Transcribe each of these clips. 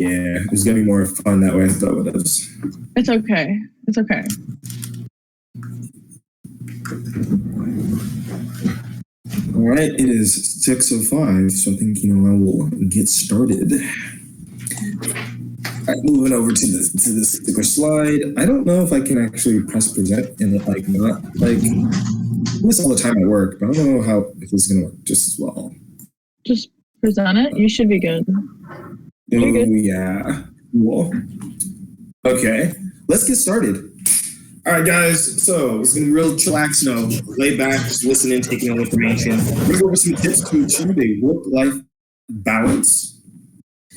Yeah, it's gonna be more fun that way. I thought it was. It's okay. It's okay. All right, it is 6:05, so I think I will get started. All right, moving over to this particular slide. I don't know if I can actually press present and it not I do this all the time at work, but I don't know if this is gonna work just as well. Just present it. You should be good. Oh yeah, cool. Okay, let's get started. All right, guys. So it's gonna be real chillax, lay back, just listening, taking all information. We're gonna go over some tips to achieve a work-life balance.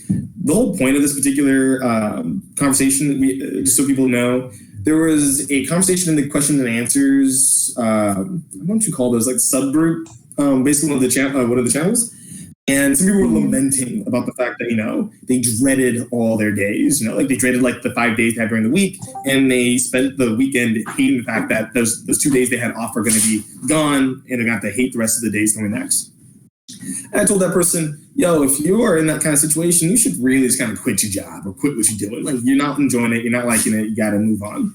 The whole point of this particular conversation, just so people know, there was a conversation in the question and answers. What don't you call those? Like subgroup, basically one of the channels. And some people were lamenting about the fact that, they dreaded all their days, like they dreaded like the 5 days they had during the week. And they spent the weekend hating the fact that those 2 days they had off are going to be gone and they're going to have to hate the rest of the days coming next. And I told that person, if you are in that kind of situation, you should really just kind of quit your job or quit what you're doing. Like you're not enjoying it. You're not liking it. You got to move on.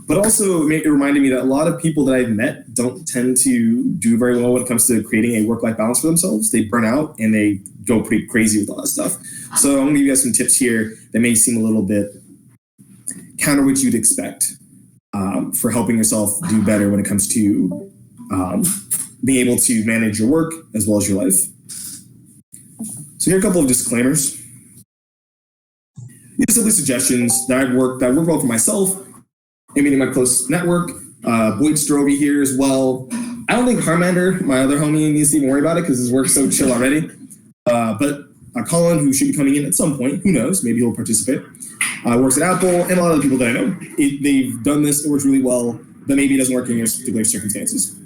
But also it reminded me that a lot of people that I've met don't tend to do very well when it comes to creating a work-life balance for themselves. They burn out and they go pretty crazy with all that stuff. So I'm going to give you guys some tips here that may seem a little bit counter what you'd expect for helping yourself do better when it comes to being able to manage your work as well as your life. So here are a couple of disclaimers. These are simply suggestions that work well for myself and meeting my close network. Boydster over here as well. I don't think Harmander, my other homie, needs to even worry about it because his work's so chill already. But Colin, who should be coming in at some point, who knows, maybe he'll participate, works at Apple, and a lot of the people that I know. They've done this, it works really well, but maybe it doesn't work in your particular circumstances.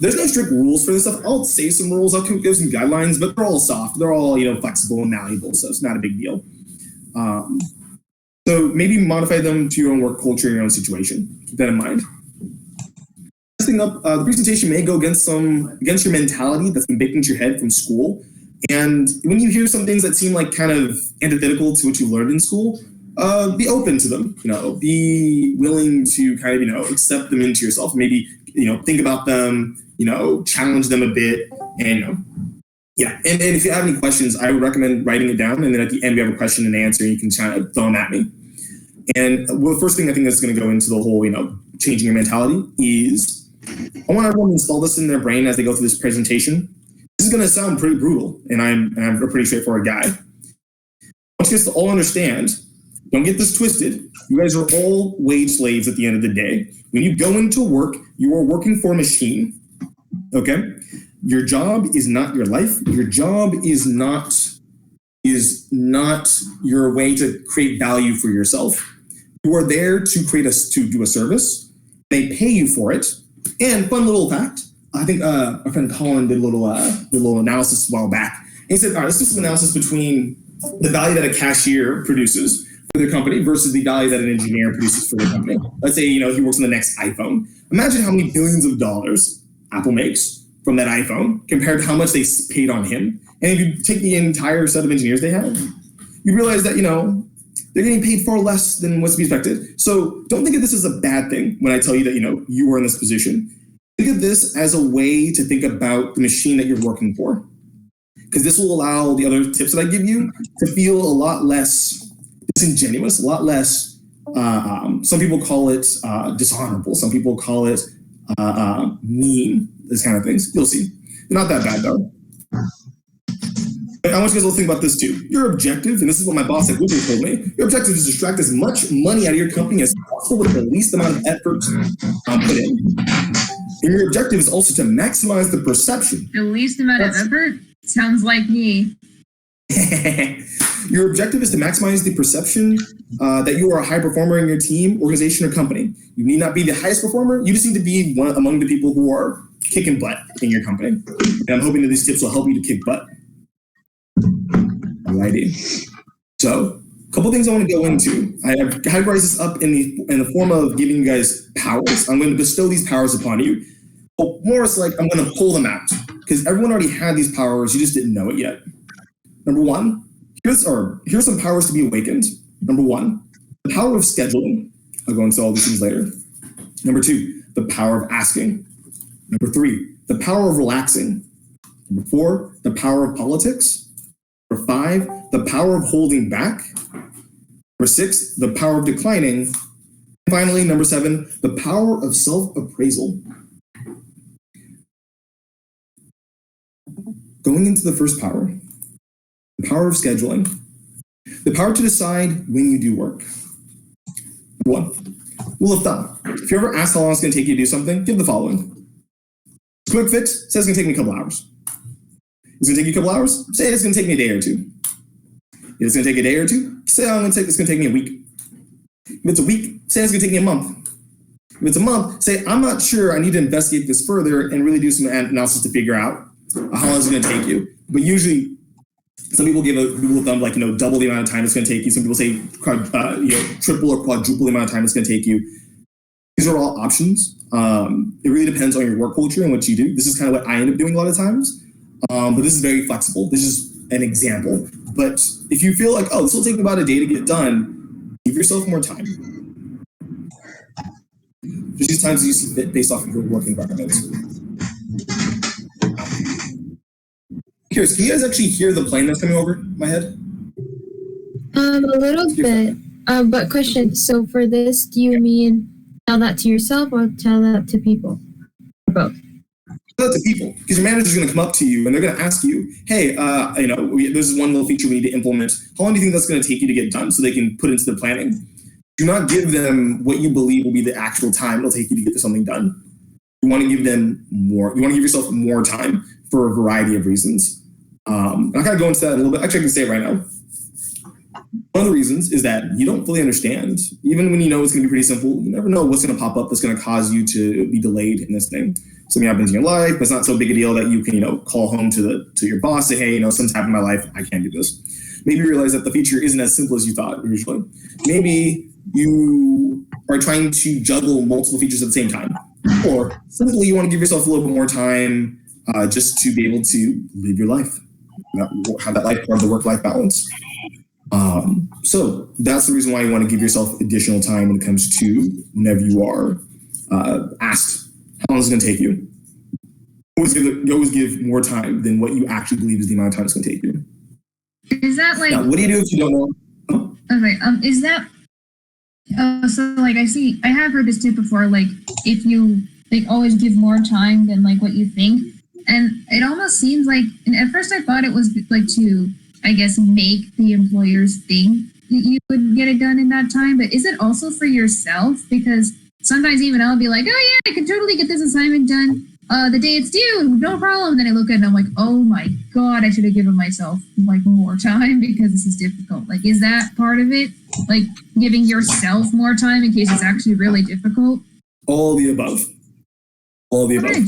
There's no strict rules for this stuff. I'll say some rules, I'll give some guidelines, but they're all soft. They're all, flexible and malleable, so it's not a big deal. So maybe modify them to your own work culture and your own situation. Keep that in mind. Next thing up, the presentation may go against your mentality that's been baked into your head from school. And when you hear some things that seem like kind of antithetical to what you learned in school, be open to them. Be willing to kind of, accept them into yourself. Maybe, think about them, challenge them a bit, and yeah. And if you have any questions, I would recommend writing it down. And then at the end, we have a question and answer. And you can kind of throw them at me. And the first thing I think that's going to go into the whole, changing your mentality is I want everyone to install this in their brain as they go through this presentation. This is going to sound pretty brutal, and I'm a pretty straightforward guy. I want you guys to all understand, don't get this twisted. You guys are all wage slaves at the end of the day. When you go into work, you are working for a machine, okay? Your job is not your life. Your job is not your way to create value for yourself. You are there to do a service. They pay you for it. And fun little fact, I think our friend Colin did a little analysis a while back. He said, all right, let's do some analysis between the value that a cashier produces for their company versus the value that an engineer produces for their company. Let's say, he works on the next iPhone. Imagine how many billions of dollars Apple makes from that iPhone compared to how much they paid on him. And if you take the entire set of engineers they have, you realize that, they're getting paid far less than what's to be expected. So don't think of this as a bad thing when I tell you that, you are in this position. Think of this as a way to think about the machine that you're working for. Because this will allow the other tips that I give you to feel a lot less disingenuous, a lot less, some people call it dishonorable. Some people call it mean, this kind of things. You'll see. They're not that bad, though. I want you guys to think about this too. Your objective, and this is what my boss at Google told me, your objective is to extract as much money out of your company as possible with the least amount of effort put in. And your objective is also to maximize the perception. The least amount of effort? Sounds like me. Your objective is to maximize the perception that you are a high performer in your team, organization, or company. You need not be the highest performer. You just need to be one among the people who are kicking butt in your company. And I'm hoping that these tips will help you to kick butt. Alrighty. So, a couple things I want to go into. I have categorized this up in the form of giving you guys powers. I'm going to bestow these powers upon you. But more it's like I'm going to pull them out because everyone already had these powers. You just didn't know it yet. Number one, here's some powers to be awakened. Number one, the power of scheduling. I'll go into all these things later. Number two, the power of asking. Number three, the power of relaxing. Number four, the power of politics. Number five, the power of holding back. Number six, the power of declining. And finally, number seven, the power of self-appraisal. Going into the first power, the power of scheduling, the power to decide when you do work. Number one, rule of thumb. If you're ever asked how long it's going to take you to do something, give the following. Quick fix, says it's going to take me a couple hours. It's going to take you a couple hours? Say it's going to take me a day or two. If it's going to take a day or two, say it's going to take me a week. If it's a week, say it's going to take me a month. If it's a month, say I'm not sure, I need to investigate this further and really do some analysis to figure out how long it's going to take you. But usually, some people give a rule of thumb like, double the amount of time it's going to take you. Some people say, triple or quadruple the amount of time it's going to take you. These are all options. It really depends on your work culture and what you do. This is kind of what I end up doing a lot of times. But this is very flexible. This is an example. But if you feel like, this will take about a day to get done, give yourself more time. Just use times you see fit based off of your work environment. Curious, can you guys actually hear the plane that's coming over my head? A little bit. But question, so for this, do you mean tell that to yourself or tell that to people? Or both? Tell that to people, because your manager's going to come up to you and they're going to ask you, hey, this is one little feature we need to implement. How long do you think that's going to take you to get done so they can put into the planning? Do not give them what you believe will be the actual time it'll take you to get something done. You want to give them more. You want to give yourself more time for a variety of reasons. I'll kind of go into that a little bit. Actually, I can say it right now. One of the reasons is that you don't fully understand. Even when you know it's going to be pretty simple, you never know what's going to pop up that's going to cause you to be delayed in this thing. Something happens in your life, but it's not so big a deal that you can, call home to your boss, say, hey, something's happened in my life, I can't do this. Maybe you realize that the feature isn't as simple as you thought originally. Maybe you are trying to juggle multiple features at the same time. Or simply you want to give yourself a little bit more time just to be able to live your life. Have that life part of the work-life balance. So that's the reason why you want to give yourself additional time when it comes to whenever you are asked how long is it going to take you. You always give more time than what you actually believe is the amount of time it's going to take you. Is that like? Now, what do you do if you don't know? Oh. Okay. Is that? So like I have heard this tip before. Like if you always give more time than like what you think, and it almost seems like. And at first I thought it was like to, I guess, make the employers think that you would get it done in that time. But is it also for yourself? Because sometimes even I'll be like, oh yeah, I can totally get this assignment done the day it's due, no problem. Then I look at it and I'm like, oh my God, I should have given myself like more time because this is difficult. Like, is that part of it? Like giving yourself more time in case it's actually really difficult? All the above. All the above. Okay.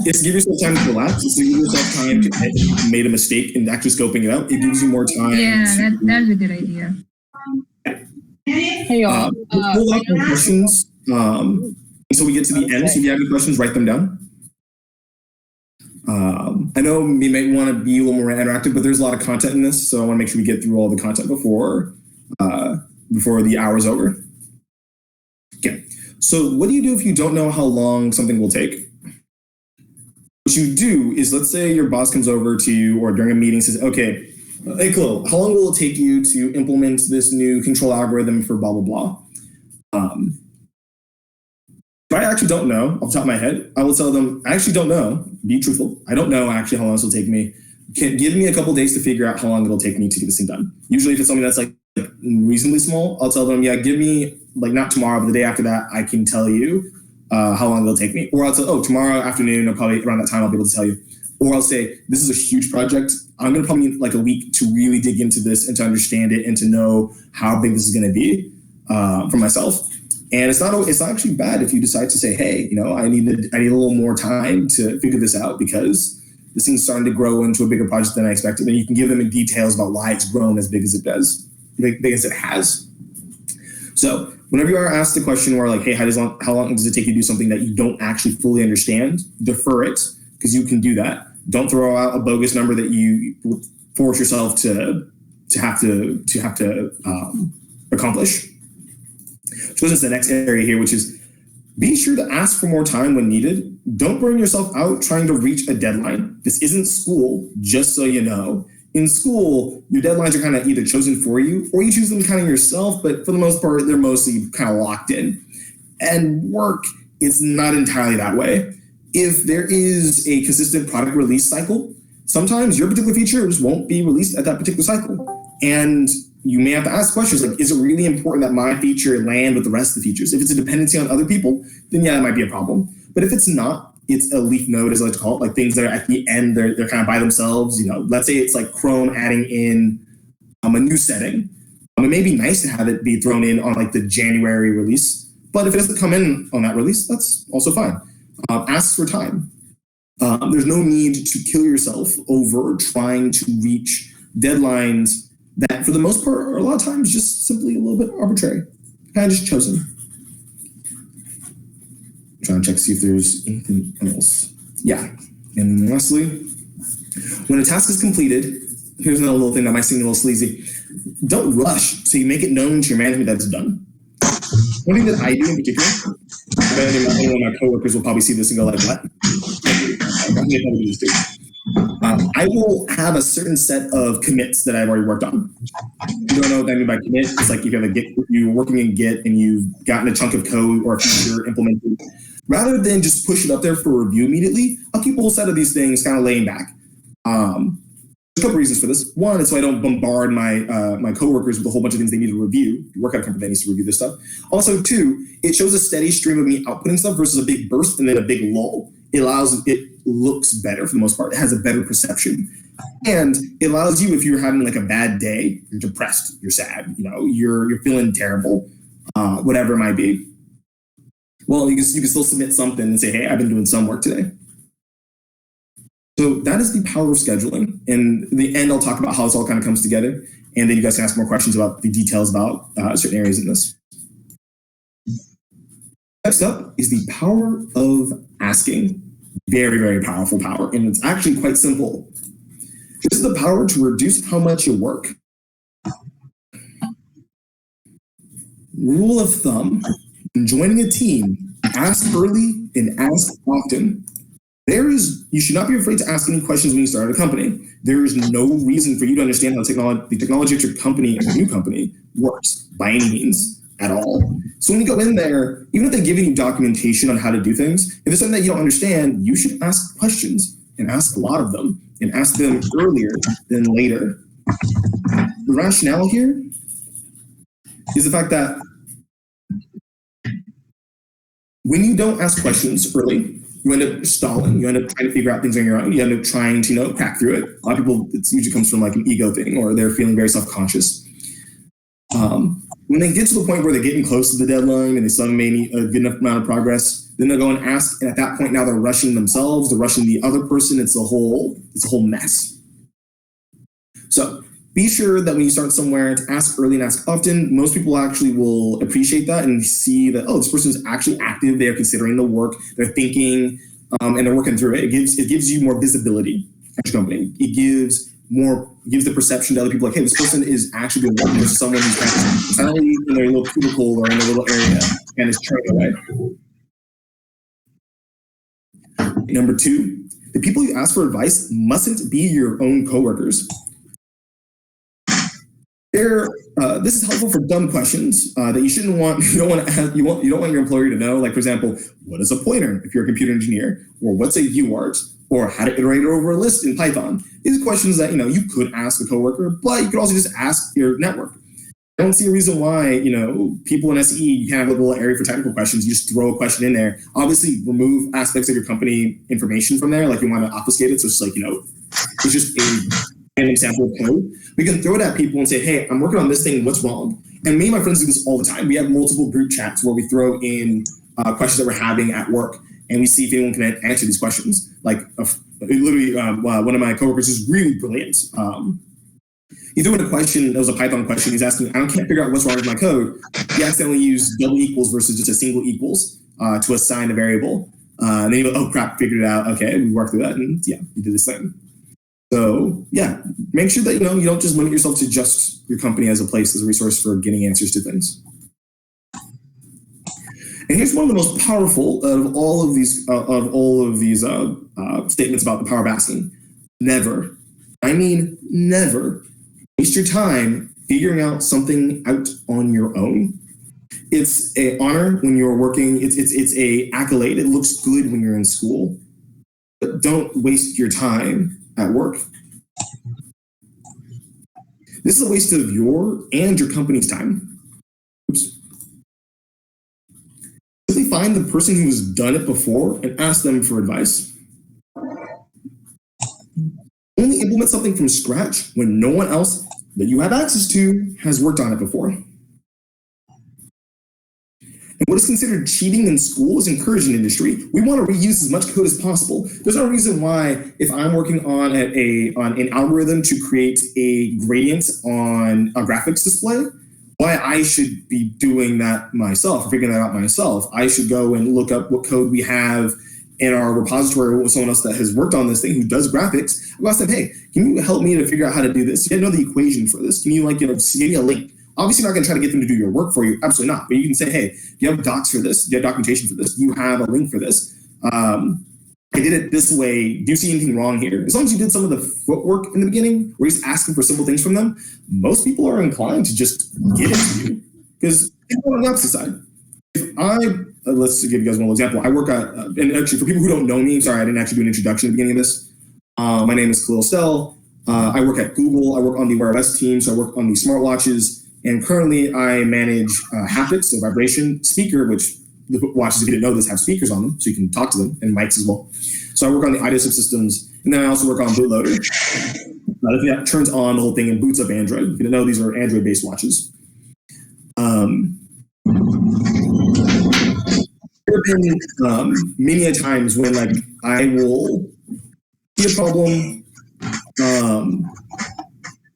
It's give yourself time to relax. It's give yourself time to if you made a mistake and actually scoping it out. It gives you more time. Yeah, that's a good idea. Hey, y'all. Hold up on questions until we get to the end. So if you have any questions, write them down. I know we may want to be a little more interactive, but there's a lot of content in this, so I want to make sure we get through all the content before the hour's over. Okay. So what do you do if you don't know how long something will take? What you do is, let's say your boss comes over to you or during a meeting says, okay, hey, Khalil, how long will it take you to implement this new control algorithm for blah, blah, blah? If I actually don't know off the top of my head, I will tell them, I actually don't know. Be truthful. I don't know actually how long this will take me. Give me a couple days to figure out how long it'll take me to get this thing done. Usually if it's something that's like reasonably small, I'll tell them, yeah, give me like not tomorrow, but the day after that, I can tell you how long it'll take me. Or I'll tell, tomorrow afternoon, or probably around that time, I'll be able to tell you. Or I'll say, this is a huge project. I'm going to probably need like a week to really dig into this and to understand it and to know how big this is going to be for myself. And it's not actually bad if you decide to say, hey, I need a little more time to figure this out because this thing's starting to grow into a bigger project than I expected. And you can give them in details about why it's grown as big as it does, big as it has. So whenever you are asked the question where like, hey, how long does it take you to do something that you don't actually fully understand, defer it because you can do that. Don't throw out a bogus number that you force yourself to have to accomplish. Which goes into the next area here, which is be sure to ask for more time when needed. Don't burn yourself out trying to reach a deadline. This isn't school, just so you know. In school, your deadlines are kind of either chosen for you or you choose them kind of yourself, but for the most part, they're mostly kind of locked in. And work, it's not entirely that way. If there is a consistent product release cycle, sometimes your particular features won't be released at that particular cycle. And you may have to ask questions like, is it really important that my feature land with the rest of the features? If it's a dependency on other people, then yeah, that might be a problem. But if it's not, it's a leaf node, as I like to call it, like things that are at the end, they're kind of by themselves. Let's say it's like Chrome adding in a new setting. It may be nice to have it be thrown in on like the January release, but if it doesn't come in on that release, that's also fine. Ask for time. There's no need to kill yourself over trying to reach deadlines that, for the most part, are a lot of times just simply a little bit arbitrary, kind of just chosen. I'm trying to check to see if there's anything else. Yeah. And lastly, when a task is completed, here's another little thing that might seem a little sleazy. Don't rush so you make it known to your management that it's done. One thing that I do in particular, one of my coworkers will probably see this and go like, what? I will have a certain set of commits that I've already worked on. You don't know what I mean by commit? It's like you have a Git, you're working in Git and you've gotten a chunk of code or a feature implemented. Rather than just push it up there for review immediately, I'll keep a whole set of these things kind of laying back. There's a couple reasons for this. One, it's so I don't bombard my coworkers with a whole bunch of things they need to review. You work at a company that needs to review this stuff. Also, two, it shows a steady stream of me outputting stuff versus a big burst and then a big lull. It looks better for the most part. It has a better perception. And it allows you, if you're having like a bad day, you're depressed, you're sad, you're feeling terrible, whatever it might be. Well, you can still submit something and say, hey, I've been doing some work today. So that is the power of scheduling. And in the end, I'll talk about how this all kind of comes together. And then you guys can ask more questions about the details about certain areas in this. Next up is the power of asking. Very, very powerful power. And it's actually quite simple. This is the power to reduce how much you work. Rule of thumb, when joining a team, ask early and ask often. You should not be afraid to ask any questions when you start a company. There is no reason for you to understand how the technology of your company or new company works by any means at all. So when you go in there, even if they're giving you documentation on how to do things, if there's something that you don't understand, you should ask questions and ask a lot of them and ask them earlier than later. The rationale here is the fact that when you don't ask questions early, you end up stalling. You end up trying to figure out things on your own. You end up trying to, crack through it. A lot of people, it usually comes from like an ego thing, or they're feeling very self-conscious. When they get to the point where they're getting close to the deadline and they still haven't made a good enough amount of progress, then they'll go and ask. And at that point, now they're rushing themselves. They're rushing the other person. It's a whole mess. So be sure that when you start somewhere to ask early and ask often. Most people actually will appreciate that and see that, this person is actually active. They're considering the work, they're thinking, and they're working through it. It gives you more visibility at your company. It gives the perception to other people like, hey, this person is actually doing work. There's someone who's kind of silently in their little cubicle or in their little area and is turning away. Number two, the people you ask for advice mustn't be your own coworkers. This is helpful for dumb questions that you shouldn't want. You don't want to ask, you don't want your employer to know. Like, for example, what is a pointer if you're a computer engineer, or what's a UART, or how to iterate over a list in Python. These are questions that you could ask a coworker, but you could also just ask your network. I don't see a reason why people in SE, you can't have a little area for technical questions. You just throw a question in there. Obviously, remove aspects of your company information from there, like you want to obfuscate it. So it's like it's just a random sample of code. We can throw it at people and say, hey, I'm working on this thing, what's wrong? And me and my friends do this all the time. We have multiple group chats where we throw in questions that we're having at work, and we see if anyone can answer these questions. Like literally, one of my coworkers is really brilliant. He threw in a question, it was a Python question. He's asking, I can't figure out what's wrong with my code. He accidentally used double equals versus just a single equals to assign a variable. And then you go, oh crap, figured it out. Okay, we worked through that, and yeah, you did this thing. So yeah, make sure that you don't just limit yourself to just your company as a place, as a resource for getting answers to things. And here's one of the most powerful of all of these statements about the power of asking. Never, I mean never, waste your time figuring out something out on your own. It's an honor when you're working. It's a accolade. It looks good when you're in school, but don't waste your time at work. This is a waste of your and your company's time. Oops. Simply find the person who has done it before and ask them for advice. Only implement something from scratch when no one else that you have access to has worked on it before. And what is considered cheating in school is encouraged in industry. We want to reuse as much code as possible. There's no reason why, if I'm working on an algorithm to create a gradient on a graphics display, why I should be doing that myself, or figuring that out myself. I should go and look up what code we have in our repository with someone else that has worked on this thing who does graphics. I'll ask them, hey, can you help me to figure out how to do this? You know the equation for this. Can you give me a link? Obviously, you're not going to try to get them to do your work for you. Absolutely not. But you can say, hey, do you have docs for this? Do you have documentation for this? Do you have a link for this? I did it this way. Do you see anything wrong here? As long as you did some of the footwork in the beginning, or just asking for simple things from them, most people are inclined to just give it to you. Because people on the opposite side. If let's give you guys one example. I work at, and actually for people who don't know me, sorry, I didn't actually do an introduction at the beginning of this. My name is Khalil Estell. I work at Google. I work on the Wear OS team, so I work on the smartwatches. And currently I manage haptics, so vibration, speaker, which the watches, if you didn't know this, have speakers on them, so you can talk to them, and mics as well. So I work on the IDO systems, and then I also work on bootloader. That turns on the whole thing and boots up Android. If you didn't know, these are Android-based watches. There have been many a times when I will see a problem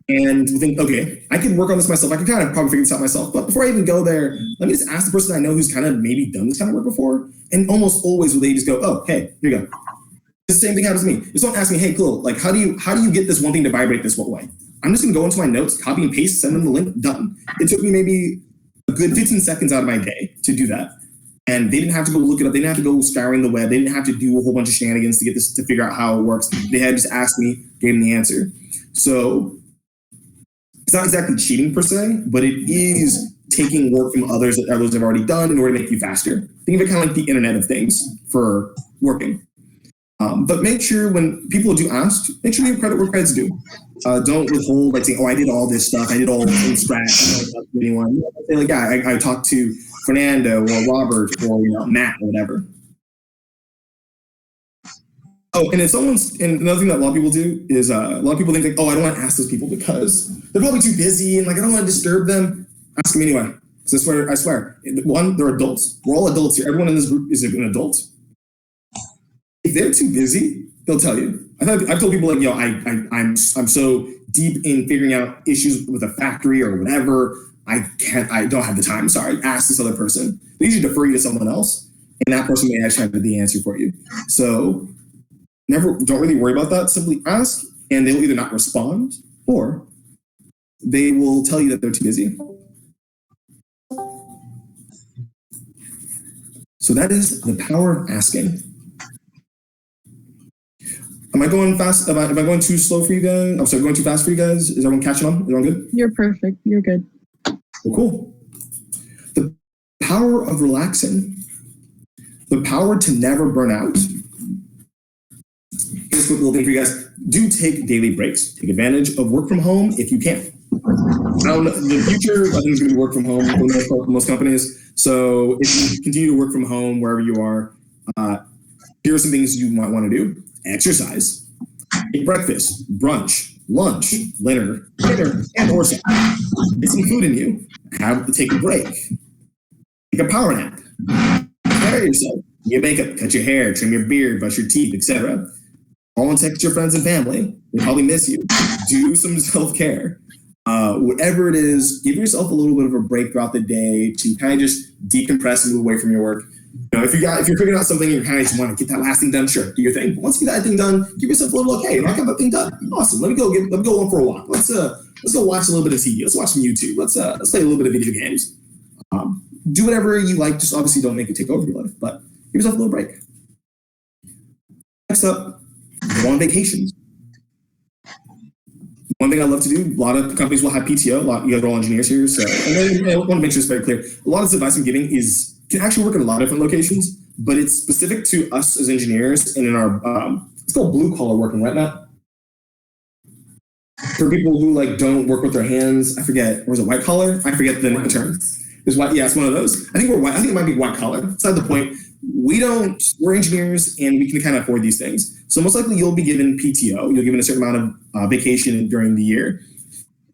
and think, okay, I can work on this myself. I can kind of probably figure this out myself. But before I even go there, let me just ask the person I know who's kind of maybe done this kind of work before. And almost always will they just go, oh, hey, here you go. The same thing happens to me. If someone asks me, hey, cool, how do you get this one thing to vibrate this way? I'm just gonna go into my notes, copy and paste, send them the link, done. It took me maybe a good 15 seconds out of my day to do that. And they didn't have to go look it up. They didn't have to go scouring the web. They didn't have to do a whole bunch of shenanigans to get this, to figure out how it works. They had just asked me, gave them the answer. So it's not exactly cheating per se, but it is taking work from others that others have already done in order to make you faster. Think of it kind of like the Internet of Things for working. But make sure when people do ask, make sure you credit where credit's due. Don't withhold saying, oh, I did all this stuff. I did all this from scratch. I don't talk to anyone. Say yeah, I talked to Fernando or Robert or Matt or whatever. Oh, and and another thing that a lot of people do is a lot of people think oh, I don't want to ask those people because they're probably too busy and I don't want to disturb them. Ask them anyway. Because I swear, one, they're adults. We're all adults here. Everyone in this group is an adult. If they're too busy, they'll tell you. I've told people I'm so deep in figuring out issues with a factory or whatever. I don't have the time. Sorry. Ask this other person. They usually defer you to someone else, and that person may actually have the answer for you. So don't really worry about that. Simply ask, and they will either not respond or they will tell you that they're too busy. So that is the power of asking. Am I going fast? Am I going too slow for you guys? I'm sorry, going too fast for you guys? Is everyone catching on? Is everyone good? You're perfect. You're good. Well, cool. The power of relaxing. The power to never burn out. Here's a quick little thing for you guys. Do take daily breaks. Take advantage of work from home if you can. Now, in the future, I think it's going to be work from home for most companies. So if you continue to work from home wherever you are, here are some things you might want to do. Exercise, eat breakfast, brunch, lunch, dinner, and or supper. Get some food in you. Take a break. Take a power nap. Take care of yourself. Get makeup, cut your hair, trim your beard, brush your teeth, etc. Call and text your friends and family. They probably miss you. Do some self-care. Whatever it is, give yourself a little bit of a break throughout the day to kind of just decompress and move away from your work. If you're figuring out something and you kind of just want to get that last thing done, sure, do your thing. But once you get that thing done, give yourself a little okay. I got that thing done. Awesome. Let me go on for a walk. Let's go watch a little bit of TV. Let's watch some YouTube. Let's play a little bit of video games. Do whatever you like. Just obviously don't make it take over your life, but give yourself a little break. Next up, go on vacations. One thing I love to do, a lot of companies will have PTO. You guys are all engineers here, so I want to make sure it's very clear. A lot of this advice I'm giving can actually work in a lot of different locations, but it's specific to us as engineers and in our, it's called blue collar working, right, Matt? For people who don't work with their hands, I forget, or is it white collar? I forget the term. It's white, yeah, it's one of those. I think we're white. I think it might be white collar. Beside the point, we're engineers and we can kind of afford these things. So most likely you'll be given PTO. You'll be given a certain amount of vacation during the year.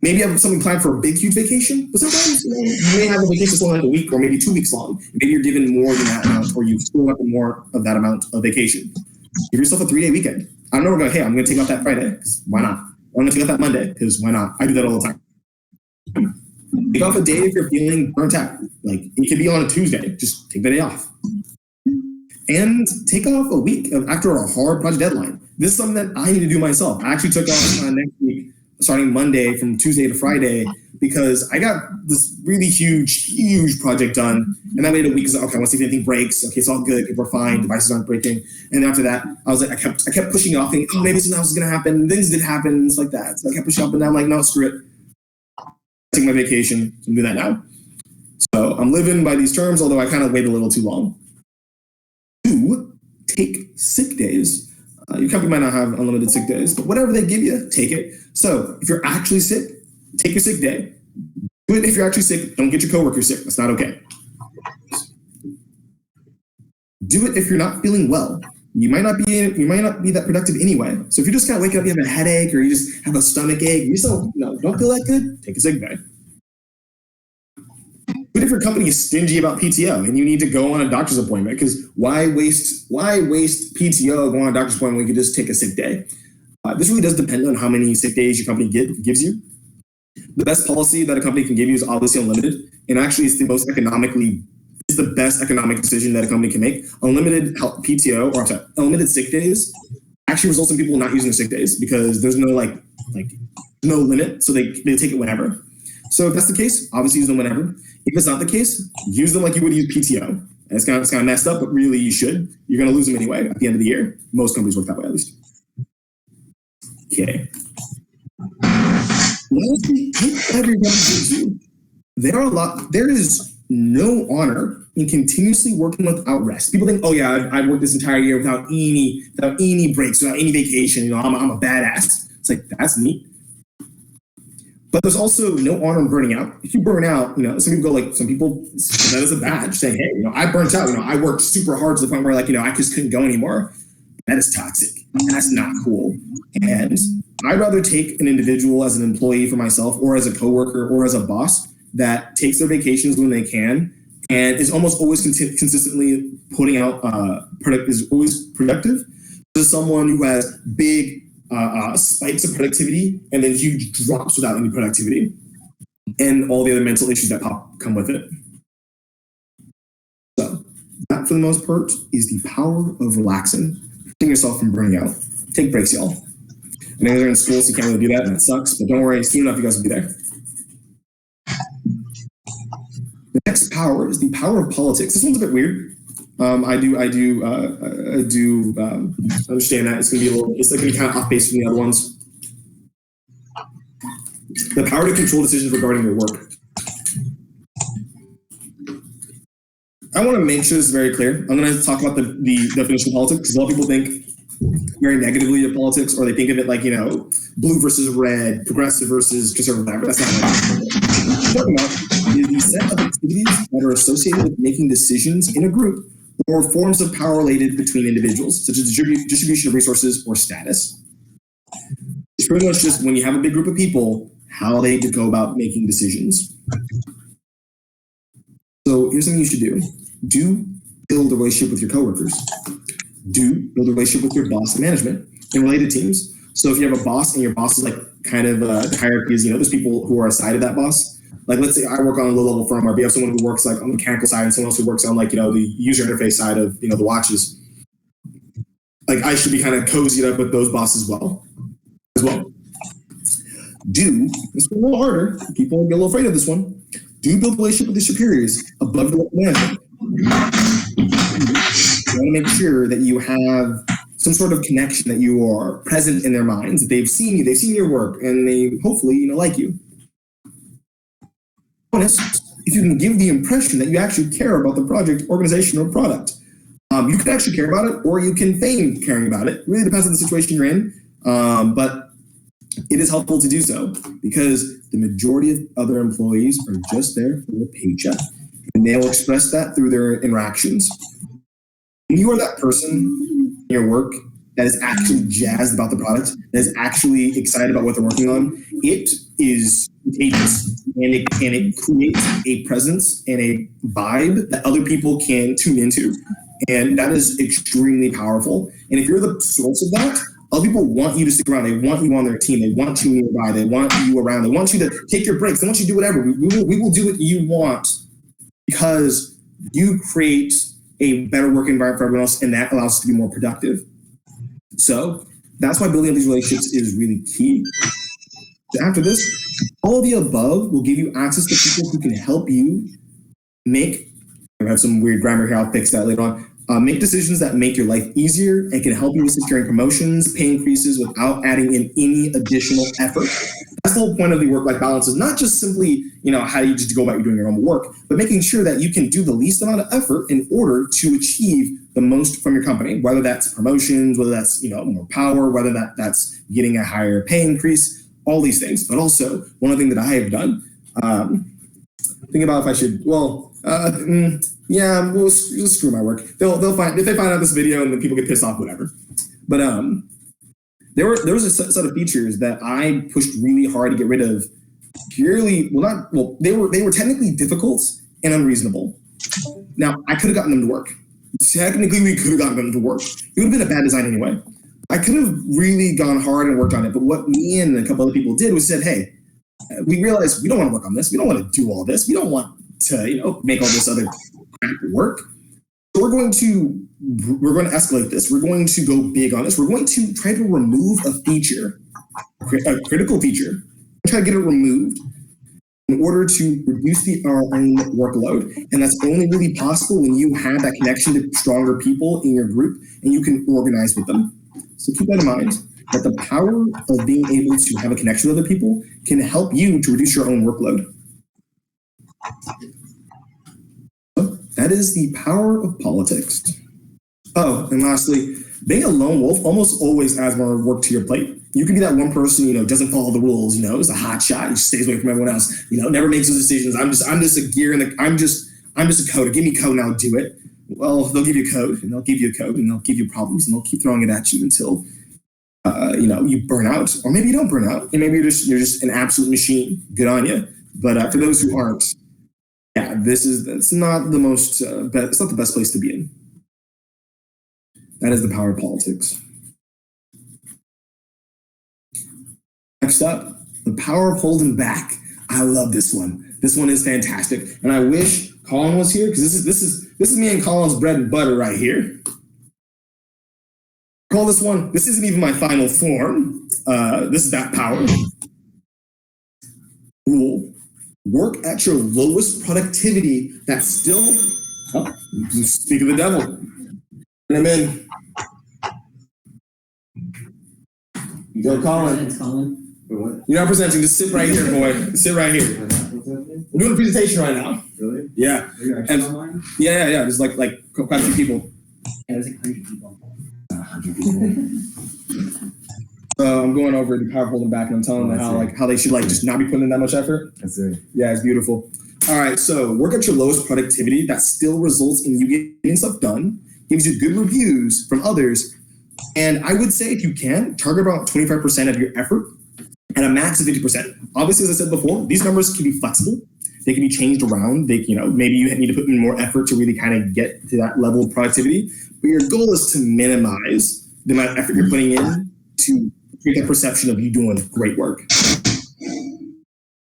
Maybe you have something planned for a big, huge vacation, but sometimes you may have a vacation that's only a week or maybe 2 weeks long. Maybe you're given more than that amount, or you screw up more of that amount of vacation. Give yourself a 3-day weekend. I don't know, we're going, hey, I'm going to take off that Friday, because why not? I'm going to take off that Monday, because why not? I do that all the time. Take off a day if you're feeling burnt out. It could be on a Tuesday. Just take the day off. And take off a week after a hard project deadline. This is something that I need to do myself. I actually took off next week, starting Monday from Tuesday to Friday, because I got this really huge project done. And that made a week. Okay, I want to see if anything breaks. Okay, it's all good. People are fine. Devices aren't breaking. And after that, I was I kept pushing it off, thinking, oh, maybe something else is going to happen. Things did happen. It's like that. So I kept pushing up, and now I'm like, no, screw it. Take my vacation. So I'm doing that now. So I'm living by these terms, although I kind of waited a little too long. 2, take sick days. Your company might not have unlimited sick days, but whatever they give you, take it. So if you're actually sick, take your sick day. Do it if you're actually sick. Don't get your coworker sick. That's not okay. Do it if you're not feeling well. You might not be that productive anyway. So if you're just kind of waking up, you have a headache, or you just have a stomach ache, you still don't feel that good, take a sick day. But if your company is stingy about PTO and you need to go on a doctor's appointment, because why waste PTO going on a doctor's appointment when you could just take a sick day? This really does depend on how many sick days your company gives you. The best policy that a company can give you is obviously unlimited, and actually it's the best economic decision that a company can make. Unlimited unlimited sick days actually results in people not using their sick days because there's no no limit, so they take it whenever. So if that's the case, obviously use them whenever. If it's not the case, use them like you would use PTO. And it's kind of messed up, but really you should. You're going to lose them anyway at the end of the year. Most companies work that way, at least. Okay. There is no honor in continuously working without rest. People think, oh yeah, I've worked this entire year without any breaks, without any vacation. I'm a badass. It's like, that's neat. But there's also no honor in burning out. If you burn out, some people that is a badge saying, hey, I burnt out. I worked super hard to the point where I just couldn't go anymore. That is toxic. That's not cool. And I'd rather take an individual as an employee for myself, or as a coworker, or as a boss that takes their vacations when they can and is almost always consistently putting out is always productive, to someone who has big spikes of productivity and then huge drops without any productivity and all the other mental issues that come with it. So that, for the most part, is the power of relaxing, keeping yourself from burning out. Take breaks, y'all. I know they're in school, so you can't really do that, and that sucks, but don't worry, soon enough you guys will be there. The next power is the power of politics. This one's a bit weird. I do understand that it's going to be kind of off base from the other ones. The power to control decisions regarding your work. I want to make sure this is very clear. I'm going to talk about the definition of politics, because a lot of people think very negatively of politics, or they think of it like, blue versus red, progressive versus conservative, whatever. That's not what I'm talking about. Is the set of activities that are associated with making decisions in a group, or forms of power related between individuals, such as distribution of resources or status. It's pretty much just when you have a big group of people, how they go about making decisions. So here's something you should do. Do build a relationship with your coworkers. Do build a relationship with your boss and management and related teams. So if you have a boss and your boss is the hierarchy is, there's people who are aside of that boss. Like, let's say I work on a low-level firm, or we have someone who works like on the mechanical side, and someone else who works on like, the user interface side of, the watches. Like, I should be kind of cozied up with those bosses as well. This is a little harder. People get a little afraid of this one. Do build a relationship with your superiors above the management. You want to make sure that you have some sort of connection, that you are present in their minds, that they've seen you, they've seen your work, and they hopefully, like you. Honest, if you can give the impression that you actually care about the project, organization, or product. You can actually care about it, or you can feign caring about it. It really depends on the situation you're in. But it is helpful to do so, because the majority of other employees are just there for a paycheck, and they'll express that through their interactions. When you are that person in your work that is actually jazzed about the product, that is actually excited about what they're working on, it is contagious, and it creates a presence and a vibe that other people can tune into. And that is extremely powerful. And if you're the source of that, other people want you to stick around. They want you on their team. They want you nearby. They want you around. They want you to take your breaks. They want you to do whatever. We will do what you want, because you create a better work environment for everyone else, and that allows us to be more productive. So that's why building up these relationships is really key. After this, all of the above will give you access to people who can help you make, I have some weird grammar here, I'll fix that later on, make decisions that make your life easier and can help you with securing promotions, pay increases without adding in any additional effort. That's the whole point of the work-life balance, is not just simply, how you just go about doing your own work, but making sure that you can do the least amount of effort in order to achieve the most from your company, whether that's promotions, whether that's, more power, whether that's getting a higher pay increase, all these things. But also, one of the things that I have done, think about if I should, we'll screw my work. They'll find, if they find out this video and then people get pissed off, whatever. But there was a set of features that I pushed really hard to get rid of. They were technically difficult and unreasonable. Now, I could have gotten them to work. Technically, we could have gotten them to work. It would have been a bad design anyway. I could have really gone hard and worked on it, but what me and a couple other people did was said, hey, we realized we don't want to work on this. We don't want to do all this. We don't want to, make all this other crap work. So we're going to escalate this. We're going to go big on this. We're going to try to remove a feature, a critical feature, and try to get it removed in order to reduce our own workload. And that's only really possible when you have that connection to stronger people in your group and you can organize with them. So keep that in mind, that the power of being able to have a connection with other people can help you to reduce your own workload. So that is the power of politics. Oh, and lastly, being a lone wolf almost always adds more work to your plate. You can be that one person, doesn't follow the rules, is a hot shot, he stays away from everyone else, never makes those decisions. I'm just a gear in the, I'm just a coder. Give me code and I'll do it. Well, they'll give you code, and they'll give you code, and they'll give you problems, and they'll keep throwing it at you until you burn out, or maybe you don't burn out, and maybe you're just an absolute machine. Good on you. But for those who aren't, it's not the most, it's not the best place to be in. That is the power of politics. Next up, the power of holding back. I love this one. This one is fantastic, and I wish Colin was here, because this is me and Colin's bread and butter right here. Call this one. This isn't even my final form. This is that power. Rule. Work at your lowest productivity. That's still. Oh, speak of the devil. And I'm in. You go, Colin. You're not presenting. Just sit right here, boy. Sit right here. We're doing a presentation right now. Really? Yeah. Online? Yeah. There's like quite a few people. Yeah, there's like 100 people. 100 people. So I'm going over the power of holding back, and I'm telling them how they should just not be putting in that much effort. That's it. Yeah, it's beautiful. All right, so work at your lowest productivity. That still results in you getting stuff done, gives you good reviews from others, and I would say if you can, target about 25% of your effort and a max of 50%. Obviously, as I said before, these numbers can be flexible. They can be changed around. Maybe you need to put in more effort to really kind of get to that level of productivity. But your goal is to minimize the amount of effort you're putting in to create that perception of you doing great work.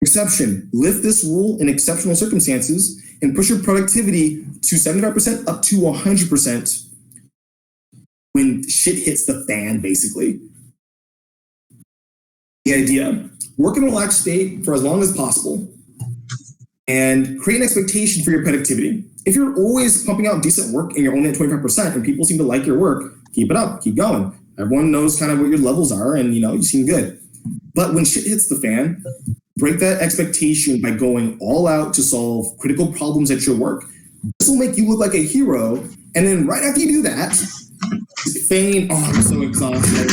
Exception, lift this rule in exceptional circumstances and push your productivity to 75% up to 100% when shit hits the fan, basically. The idea, work in a relaxed state for as long as possible and create an expectation for your productivity. If you're always pumping out decent work and you're only at 25% and people seem to like your work, keep it up, keep going. Everyone knows kind of what your levels are and you seem good. But when shit hits the fan, break that expectation by going all out to solve critical problems at your work. This will make you look like a hero. And then right after you do that, feign, I'm so exhausted.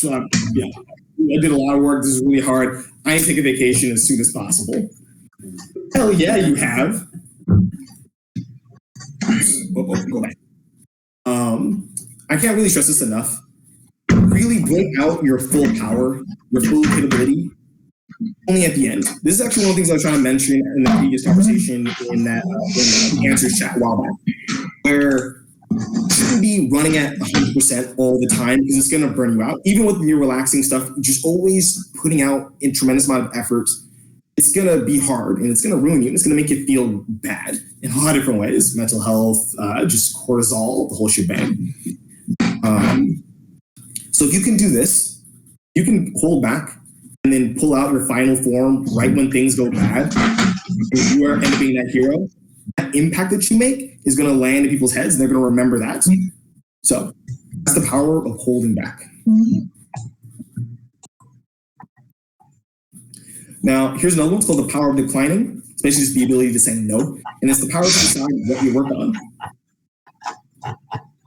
I did a lot of work. This is really hard. I ain't taking vacation as soon as possible. Hell yeah, you have. Go back. I can't really stress this enough. Really bring out your full power, your full capability, only at the end. This is actually one of the things I was trying to mention in the previous conversation in the answers chat a while back, where you shouldn't be running at 100% all the time because it's going to burn you out. Even with your relaxing stuff, just always putting out a tremendous amount of effort, it's going to be hard and it's going to ruin you and it's going to make you feel bad in a lot of different ways. Mental health, just cortisol, the whole shebang. So if you can do this, you can hold back and then pull out your final form right when things go bad. If you are end up being that hero, that impact that you make is going to land in people's heads and they're going to remember that. So that's the power of holding back. Now, here's another one. It's called the power of declining. It's basically just the ability to say no. And it's the power to decide what you work on.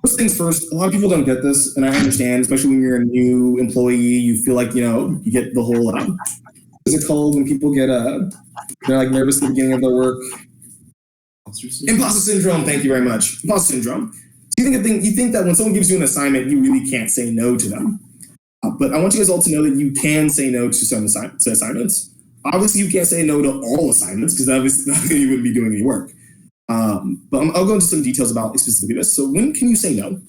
First things first, a lot of people don't get this, and I understand, especially when you're a new employee, you feel like, you get the whole, what's it called when people get, they're like nervous at the beginning of their work? Imposter syndrome, thank you very much. Imposter syndrome. So you think that when someone gives you an assignment, you really can't say no to them. But I want you guys all to know that you can say no to some assignments. Obviously, you can't say no to all assignments because obviously you wouldn't be doing any work. But I'll go into some details about specifically this. So when can you say no?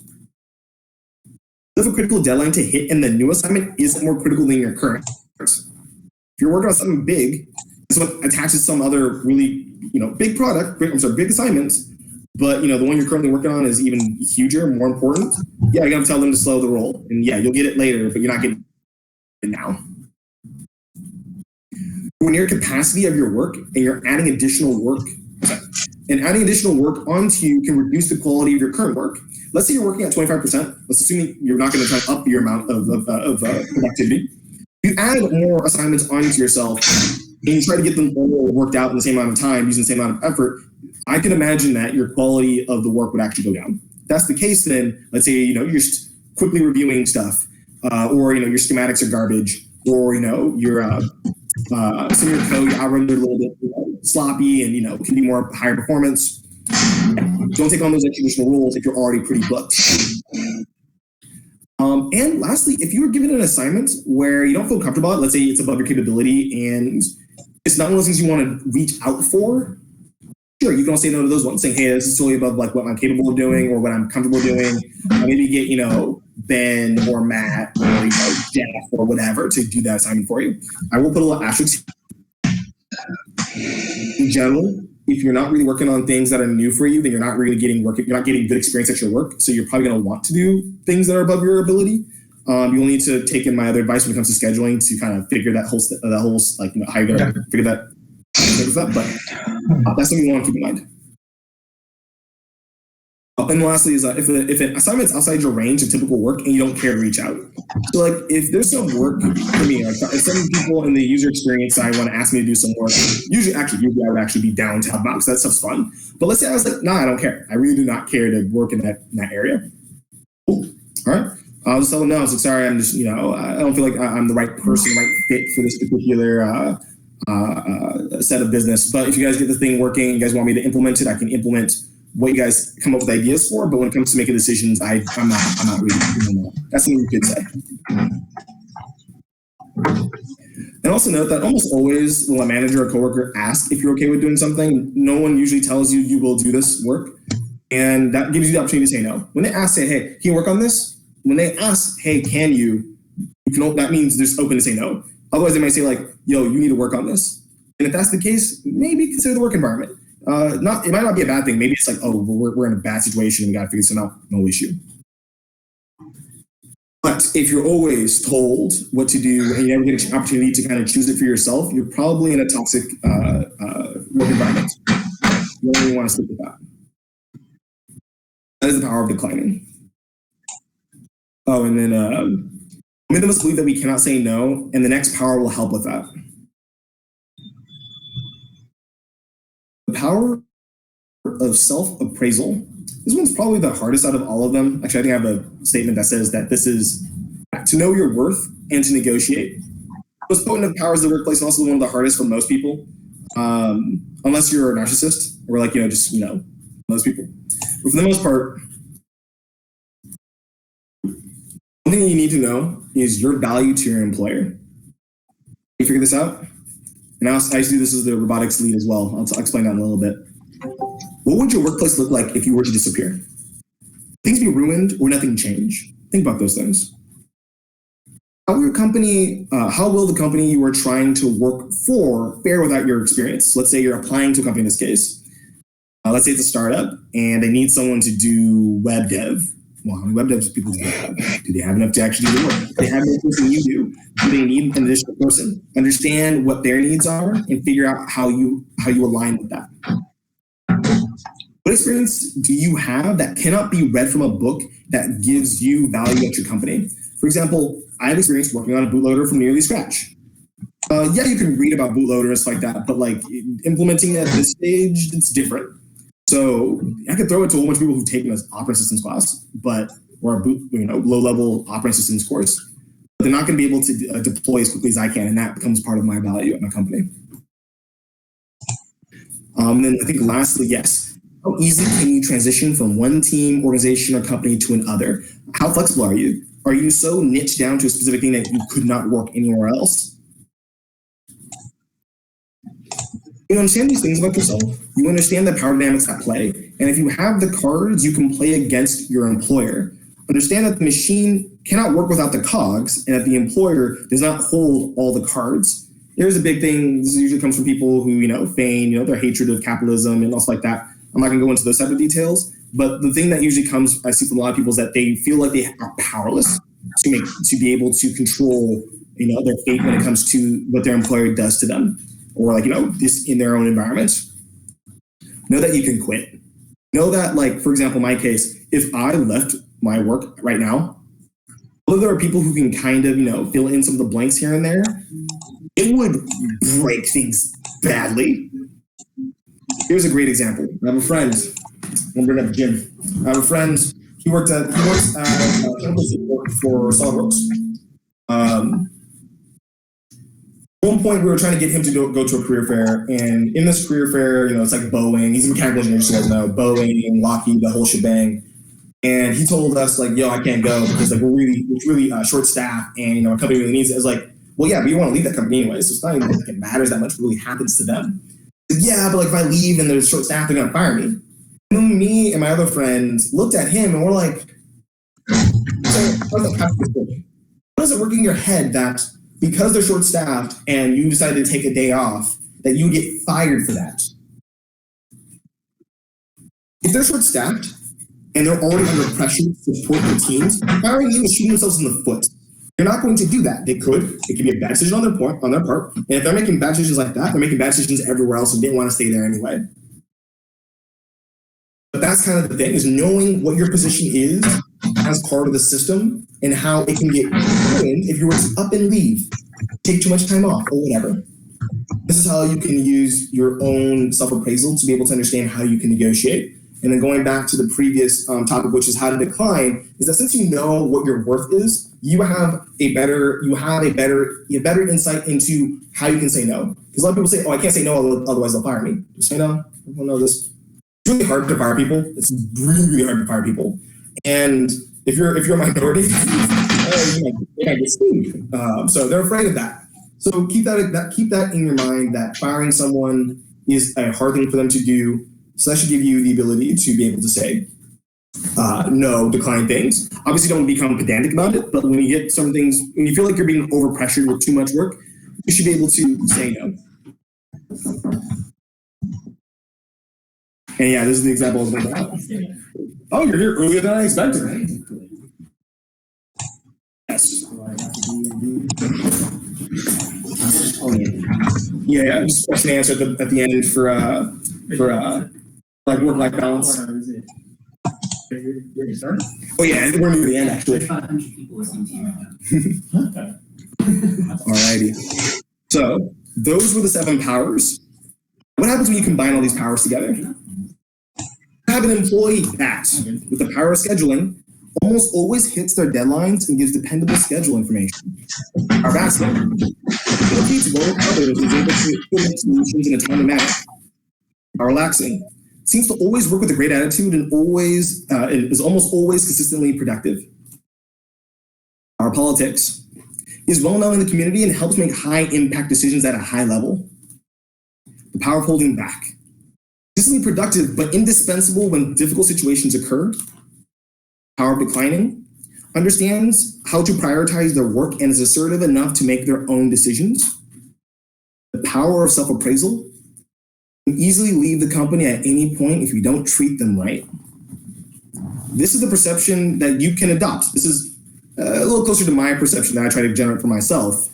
If a critical deadline to hit and the new assignment isn't more critical than your current. If you're working on something big, this one attaches some other really, big big assignment, but the one you're currently working on is even huger, more important. Yeah, you gotta tell them to slow the roll. And yeah, you'll get it later, but you're not getting it now. When you're capacity of your work and you're adding additional work, onto you can reduce the quality of your current work. Let's say you're working at 25%. Let's assume you're not going to try to up your amount of productivity. You add more assignments onto yourself and you try to get them all worked out in the same amount of time, using the same amount of effort. I can imagine that your quality of the work would actually go down. If that's the case, then let's say you're just quickly reviewing stuff, or your schematics are garbage, or you're some of your code algorithms are a little bit sloppy and can be more higher performance. Don't take on those additional roles if you're already pretty booked. And lastly, if you were given an assignment where you don't feel comfortable, let's say it's above your capability and it's not one of those things you want to reach out for, sure, you can say no to those ones, saying, hey, this is totally above what I'm capable of doing or what I'm comfortable doing. Maybe get, Ben or Matt or Jeff or whatever to do that assignment for you. I will put a little asterisk. In general, if you're not really working on things that are new for you, then you're not really getting work. You're not getting good experience at your work. So you're probably going to want to do things that are above your ability. You'll need to take in my other advice when it comes to scheduling to kind of figure that whole how you're going to figure that. But that's something you want to keep in mind. And lastly is if an assignment's outside your range of typical work and you don't care to reach out. So if there's some work for me, if some people in the user experience side want to ask me to do some work, usually I would actually be down to help out because that stuff's fun. But let's say I was like, nah, I don't care. I really do not care to work in that area. Cool. All right. I'll just tell them no. I was like, sorry, I'm just, I don't feel like I'm the right person, right fit for this particular set of business. But if you guys get the thing working, you guys want me to implement it, I can implement what you guys come up with ideas for. But when it comes to making decisions, I'm not really doing that. That's something you could say. And also note that almost always when a manager or coworker asks if you're okay with doing something, no one usually tells you will do this work. And that gives you the opportunity to say no. When they ask, say, hey, can you work on this? When they ask, hey, can you that means there's open to say no. Otherwise, they might say yo, you need to work on this. And if that's the case, maybe consider the work environment. It might not be a bad thing. Maybe it's like, oh, we're in a bad situation and we got to figure something out. No issue. But if you're always told what to do and you never get an opportunity to kind of choose it for yourself, you're probably in a toxic work environment. You don't really want to stick with that. That is the power of declining. Oh, and then many of us believe that we cannot say no, and the next power will help with that. The power of self-appraisal. This one's probably the hardest out of all of them. Actually, I think I have a statement that says that this is to know your worth and to negotiate. Most potent of powers of the workplace, and also one of the hardest for most people, unless you're a narcissist or most people. But for the most part, one thing you need to know is your value to your employer. You figure this out? And I used to do this as the robotics lead as well. I'll explain that in a little bit. What would your workplace look like if you were to disappear? Things be ruined or nothing change? Think about those things. How will the company you are trying to work for fare without your experience? Let's say you're applying to a company in this case. Let's say it's a startup and they need someone to do web dev. Well, how many web devs people do they have? Do they have enough to actually do the work? Do they have more person you do? Do they need an additional person? Understand what their needs are and figure out how you align with that. What experience do you have that cannot be read from a book that gives you value at your company? For example, I have experience working on a bootloader from nearly scratch. Yeah, you can read about bootloader and stuff like that, but like implementing it at this stage, it's different. So I could throw it to a whole bunch of people who've taken an operating systems class, or a low-level operating systems course. But they're not going to be able to deploy as quickly as I can, and that becomes part of my value at my company. And then I think lastly, yes, how easily can you transition from one team, organization, or company to another? How flexible are you? Are you so niched down to a specific thing that you could not work anywhere else? You understand these things about yourself. You understand the power dynamics at play. And if you have the cards, you can play against your employer. Understand that the machine cannot work without the cogs and that the employer does not hold all the cards. There's a big thing. This usually comes from people who, feign, their hatred of capitalism and stuff like that. I'm not going to go into those type of details. But the thing that usually comes, I see from a lot of people, is that they feel like they are powerless to be able to control, their fate when it comes to what their employer does to them. Or this in their own environment. Know that you can quit. Know that, for example, in my case, if I left my work right now, although there are people who can kind of, fill in some of the blanks here and there, it would break things badly. Here's a great example. I have a friend. I'm bring up Jim. I have a friend. He works at for SolidWorks. At one point, we were trying to get him to go to a career fair, and in this career fair, it's like Boeing. He's a mechanical engineer, so you guys know Boeing, Lockheed, the whole shebang. And he told us yo, I can't go because we're really short staffed, and our company really needs it. I was like, well, yeah, but you want to leave that company anyway, so it's not even like it matters that much. What really happens to them? Said, yeah, but if I leave and they're short staffed, they're gonna fire me. And then me and my other friend looked at him and we're like, how does it work in your head that because they're short-staffed and you decided to take a day off, that you get fired for that? If they're short-staffed and they're already under pressure to support their teams, firing you is shooting themselves in the foot. They're not going to do that. They could. It could be a bad decision on their part. And if they're making bad decisions like that, they're making bad decisions everywhere else and didn't want to stay there anyway. But that's kind of the thing, is knowing what your position is as part of the system and how it can get ruined if you were to up and leave, take too much time off or whatever. This is how you can use your own self-appraisal to be able to understand how you can negotiate. And then going back to the previous topic, which is how to decline, is that since you know what your worth is, you have better insight into how you can say no. Because a lot of people say, "Oh, I can't say no, otherwise they'll fire me." Just say no. I don't know this. It's really hard to fire people. It's really, really hard to fire people. And if you're a minority, you might get sued. So they're afraid of that. So keep that in your mind, that firing someone is a hard thing for them to do. So that should give you the ability to be able to say no, decline things. Obviously, don't become pedantic about it, but when you get some things, when you feel like you're being overpressured with too much work, you should be able to say no. And yeah, this is the example of oh, you're here earlier than I expected. Yes. Yeah, just question and answer at the end for like work-life balance. Oh yeah, we're near the end actually. 500 people listening to you right now. Alrighty. So those were the 7 powers. What happens when you combine all these powers together? Have an employee that, with the power of scheduling, almost always hits their deadlines and gives dependable schedule information. Our basket teachable others is able to implement solutions in a timely manner. Our relaxing seems to always work with a great attitude and always is almost always consistently productive. Our politics is well known in the community and helps make high impact decisions at a high level. The power of holding back. Consistently productive but indispensable when difficult situations occur. Power of declining. Understands how to prioritize their work and is assertive enough to make their own decisions. The power of self-appraisal. Can easily leave the company at any point if you don't treat them right. This is the perception that you can adopt. This is a little closer to my perception that I try to generate for myself.